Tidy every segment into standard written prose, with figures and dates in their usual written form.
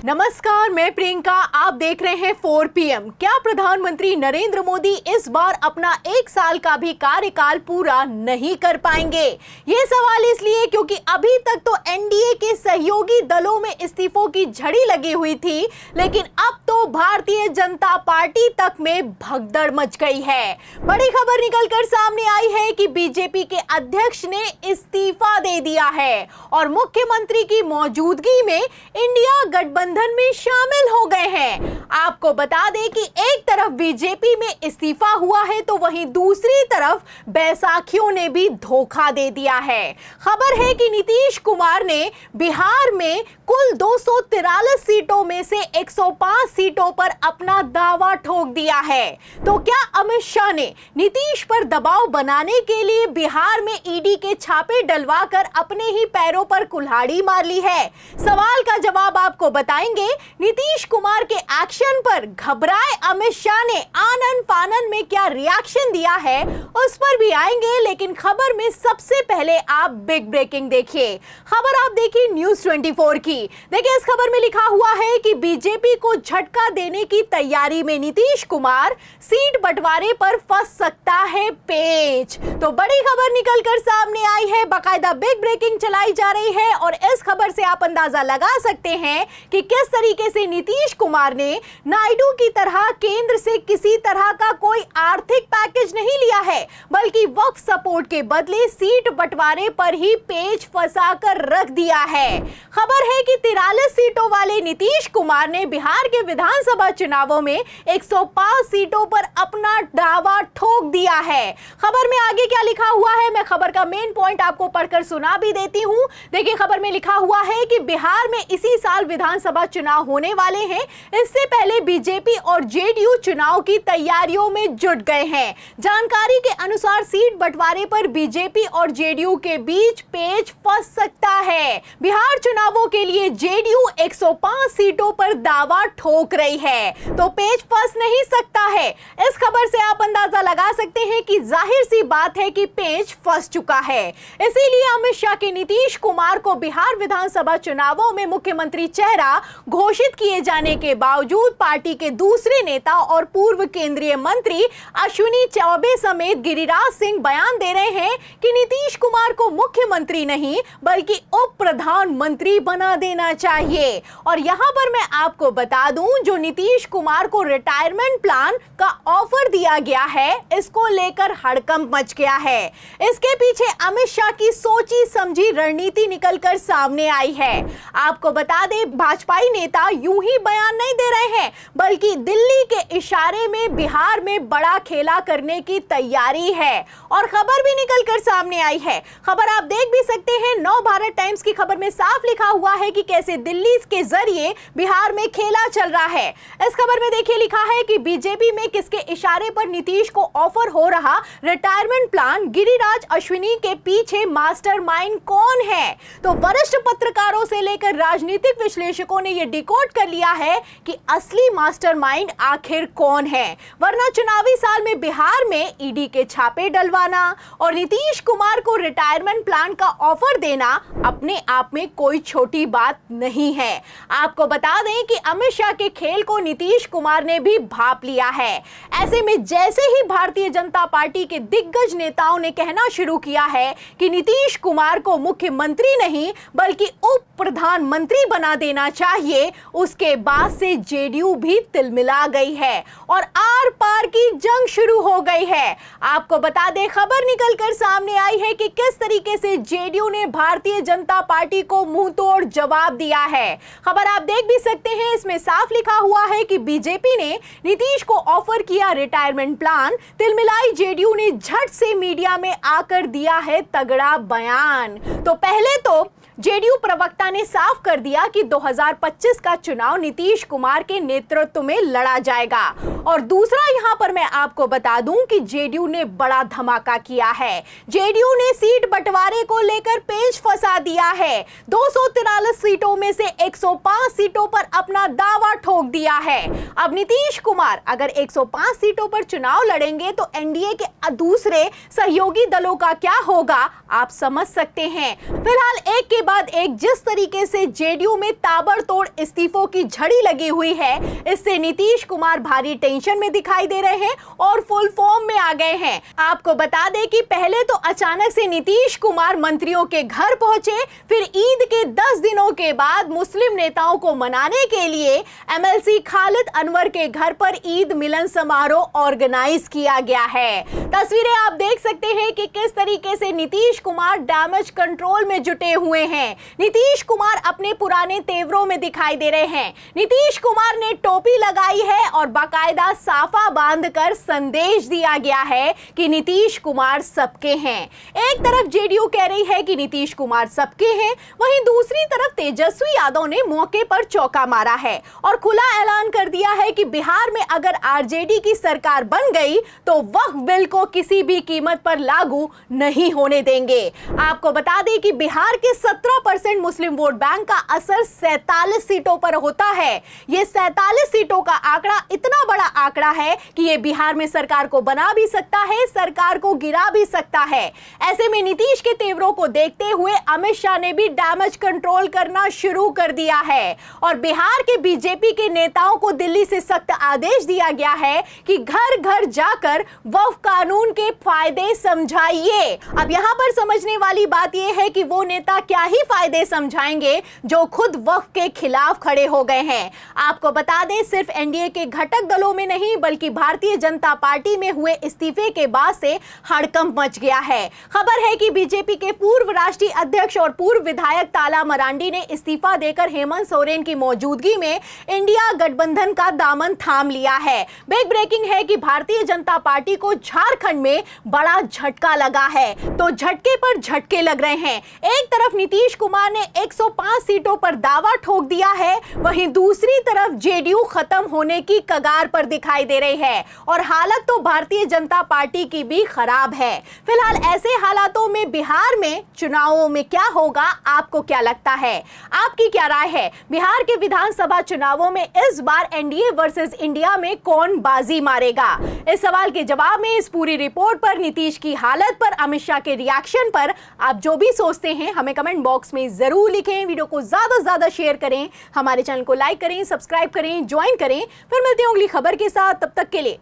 नमस्कार, मैं प्रियंका। आप देख रहे हैं 4 PM। क्या प्रधानमंत्री नरेंद्र मोदी इस बार अपना 1 साल का भी कार्यकाल पूरा नहीं कर पाएंगे? ये सवाल इसलिए क्योंकि अभी तक तो एनडीए के सहयोगी दलों में इस्तीफों की झड़ी लगी हुई थी, लेकिन अब तो भारतीय जनता पार्टी तक में भगदड़ मच गई है। बड़ी खबर निकलकर सामने आई है कि बीजेपी के अध्यक्ष ने इस्तीफा दे दिया है और मुख्यमंत्री की मौजूदगी में इंडिया गठबंधन में शामिल हो गए हैं। आपको बता दें कि एक तरफ बीजेपी में इस्तीफा हुआ है तो वहीं दूसरी तरफ बैसाखियों ने भी धोखा दे दिया है। खबर है कि नीतीश कुमार ने बिहार में कुल 243 सीटों में से 105 सीटों पर अपना दावा ठोक दिया है। तो क्या अमित शाह ने नीतीश पर दबाव बनाने के लिए बिहार में ईडी के छापे डलवाकर अपने ही पैरों पर कुल्हाड़ी मार ली है? सवाल का जवाब आपको बताएंगे। नीतीश कुमार के एक्शन पर घबराए अमित शाह ने आनन फानन में क्या रिएक्शन दिया है उस पर भी आएंगे, लेकिन खबर में सबसे पहले आप बिग ब्रेकिंग देखिए। खबर आप देखिए न्यूज़ 24 की। देखिए, इस खबर में लिखा हुआ है कि बीजेपी को झटका देने की तैयारी में नीतीश कुमार, सीट बंटवारे पर फंस सकता है पेच। तो बड़ी खबर निकलकर सामने आई है, बाकायदा बिग ब्रेकिंग चलाई जा रही है और इस खबर से आप अंदाजा लगा सकते हैं कि किस तरीके से नीतीश कुमार ने नायडू की तरह केंद्र से किसी तरह का कोई आर्थिक पैकेज नहीं लिया है, बल्कि वक्फ सपोर्ट के बदले सीट बंटवारे पर ही पेच फंसाकर रख दिया है। खबर है कि 43 सीटों वाले नीतीश कुमार ने बिहार के विधानसभा चुनावों में 105 सीटों पर अपना दावा ठोक दिया है। खबर में आगे क्या लिखा हुआ है, मैं खबर का मेन पॉइंट आपको पढ़कर सुना भी देती हूं। देखिए, खबर में लिखा हुआ है कि बिहार में इसी साल विधानसभा चुनाव होने वाले हैं। इससे पहले बीजेपी और जेडीयू चुनाव की तैयारियों में जुट गए हैं। जानकारी के अनुसार सीट बंटवारे पर बीजेपी और जेडीयू के बीच पेच फंस सकता है। बिहार चुनावों के लिए जेडीयू 105 सीटों पर दावा ठोक रही है, तो पेच फंस नहीं सकता है। इस खबर से आप अंदाजा लगा सकते हैं कि जाहिर सी बात है कि पेच फंस चुका है। इसीलिए अमित शाह के नीतीश कुमार को बिहार विधानसभा चुनावों में मुख्यमंत्री चेहरा घोषित किए जाने के बावजूद पार्टी के दूसरे नेता और पूर्व केंद्रीय मंत्री अश्विनी चौबे समेत गिरिराज सिंह बयान दे रहे हैं कि नीतीश कुमार को मुख्यमंत्री नहीं बल्कि उप प्रधानमंत्री बना देना चाहिए। और यहां पर मैं आपको बता दूं, जो नीतीश कुमार को रिटायरमेंट प्लान का ऑफर दिया गया है, इसको लेकर हड़कंप मच गया है। इसके पीछे अमित शाह की सोची समझी रणनीति निकलकर सामने आई है। आपको बता दें, भाजपाई नेता यूं ही बयान नहीं दे रहे हैं, बल्कि दिल्ली के इशारे में बिहार में बड़ा खेला करने की तैयारी है। और खबर भी निकलकर सामने आई है। खबर आप देख भी सकते हैं, नव भारत टाइम्स की खबर में साफ लिखा हुआ है कि कैसे दिल्ली के जरिए बिहार में खेला चल रहा है। इस खबर में देखिए, लिखा है कि बीजेपी में किसके इशारे पर नीतीश को ऑफर हो रहा रिटायरमेंट प्लान, गिरिराज अश्विनी के पीछे मास्टरमाइंड कौन है? तो वरिष्ठ पत्रकारों से लेकर राजनीतिक विश्लेषकों ने यह डिकोड कर लिया है कि असली मास्टरमाइंड आखिर कौन है। वरना चुनावी साल में बिहार में ईडी के छापे डलवाना और नीतीश कुमार को रिटायरमेंट प्लान का ऑफर देना अपने आप में कोई छोटी बात नहीं है। आपको बता दें कि अमित शाह के खेल को नीतीश कुमार ने भी भांप लिया है। ऐसे में जैसे ही भारतीय जनता पार्टी के दिग्गज नेताओं ने कहना शुरू किया है कि नीतीश कुमार को मुख्यमंत्री नहीं बल्कि उप प्रधानमंत्री बना देना चाहिए, उसके बाद से जेडीयू भी तिलमिला गई है और आर पार की जंग शुरू हो गई है। आपको बता दें, खबर निकलकर सामने आई है कि किस तरीके से जेडीयू ने भारतीय जनता पार्टी को मुंह तोड़ जवाब दिया है। खबर आप देख भी सकते हैं, इसमें साफ लिखा हुआ है कि बीजेपी ने नीतीश को ऑफर किया रिटायरमेंट प्लान, तिलमिलाई जेडीयू ने झट से मीडिया में आकर दिया है तगड़ा बयान। तो पहले तो जेडीयू प्रवक्ता ने साफ कर दिया कि 2025 का चुनाव नीतीश कुमार के नेतृत्व में लड़ा जाएगा और दूसरा यहां पर मैं आपको बता दूं कि जेडीयू ने बड़ा धमाका किया है। जेडीयू ने सीट बंटवारे को लेकर पेच फंसा दिया है। 243 सीटों में से 105 सीटों पर अपना दावा ठोक दिया है। अब नीतीश कुमार अगर 105 सीटों पर चुनाव लड़ेंगे तो एनडीए के दूसरे सहयोगी दलों का क्या होगा आप समझ सकते हैं। फिलहाल एक के बाद एक जिस तरीके से जेडीयू में ताबड़तोड़ इस्तीफों की झड़ी लगी हुई है, इससे नीतीश कुमार भारी टेंशन में दिखाई दे रहे हैं और फुल फॉर्म में आ गए हैं। आपको बता दें कि पहले तो अचानक से नीतीश कुमार मंत्रियों के घर पहुंचे, फिर ईद के 10 दिनों के बाद मुस्लिम नेताओं को मनाने के लिए एमएलसी खालिद अनवर के घर पर ईद मिलन समारोह ऑर्गेनाइज किया गया है। तस्वीरें आप देख सकते हैं कि किस तरीके से नीतीश कुमार डैमेज कंट्रोल में जुटे हुए हैं। नीतीश कुमार अपने पुराने तेवरों में दिखाई दे रहे हैं। नीतीश कुमार ने टोपी लगाई है और बाकायदा साफा बांधकर संदेश दिया गया है कि नीतीश कुमार सबके हैं। एक तरफ जेडीयू कह रही है कि नीतीश कुमार सबके हैं, वहीं दूसरी तरफ तेजस्वी यादव ने मौके पर चौका मारा है और खुला ऐलान कर दिया है कि बिहार में अगर आरजेडी की सरकार बन गई तो वक्फ बिल को किसी भी कीमत पर लागू नहीं होने देंगे। आपको बता दें कि बिहार के 17% मुस्लिम वोट बैंक का असर 47 सीटों पर होता है। यह 47 सीटों का आंकड़ा इतना बड़ा आंकड़ा है कि यह बिहार में सरकार को बना भी सकता है, सरकार को गिरा भी सकता है। ऐसे में नीतीश के तेवरों को देखते हुए अमित शाह ने भी डैमेज कंट्रोल करना शुरू कर दिया है और बिहार के बीजेपी के नेताओं को दिल्ली से सख्त आदेश दिया गया है कि घर घर जाकर वक्फ कानून के फायदे समझाइए। अब यहां पर समझने वाली बात यह है कि वो नेता क्या ही फायदे समझाएंगे जो खुद वक्फ के खिलाफ खड़े हो गए हैं। आपको बता दें सिर्फ एनडीए के घटक दलों में नहीं बल्कि भारतीय जनता पार्टी में हुए इस्तीफे के बाद से हड़कंप मच गया है। खबर है कि बीजेपी के पूर्व राष्ट्रीय अध्यक्ष और पूर्व विधायक ताला मरांडी ने इस्तीफा देकर हेमंत सोरेन की मौजूदगी में इंडिया गठबंधन का दामन थाम लिया है। बिग ब्रेकिंग है कि भारतीय जनता पार्टी को झारखंड में बड़ा झटका लगा है, तो झटके पर झटके लग रहे हैं। एक तरफ नीतीश कुमार ने 105 सीटों पर दावा ठोक दिया है, वहीं दूसरी तरफ जेडीयू खत्म होने की कगार पर दिखाई दे रही है और हालत तो भारतीय जनता पार्टी की भी खराब है। फिलहाल ऐसे हालातों में बिहार में चुनावों में क्या होगा आपको क्या लगता है? आपकी क्या राय है? बिहार के विधानसभा चुनावों में इस बार एनडीए वर्सेस इंडिया में कौन बाजी मारेगा? इस सवाल के जवाब में इस पूरी रिपोर्ट पर, नीतीश की हालत पर, अमित शाह के रिएक्शन पर आप जो भी सोचते हैं हमें कमेंट बॉक्स में जरूर लिखें। वीडियो को ज्यादा से ज्यादा शेयर करें, हमारे चैनल को लाइक करें, सब्सक्राइब करें, ज्वाइन करें। फिर मिलते हैं अगली खबर के साथ, तब तक के लिए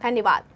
धन्यवाद।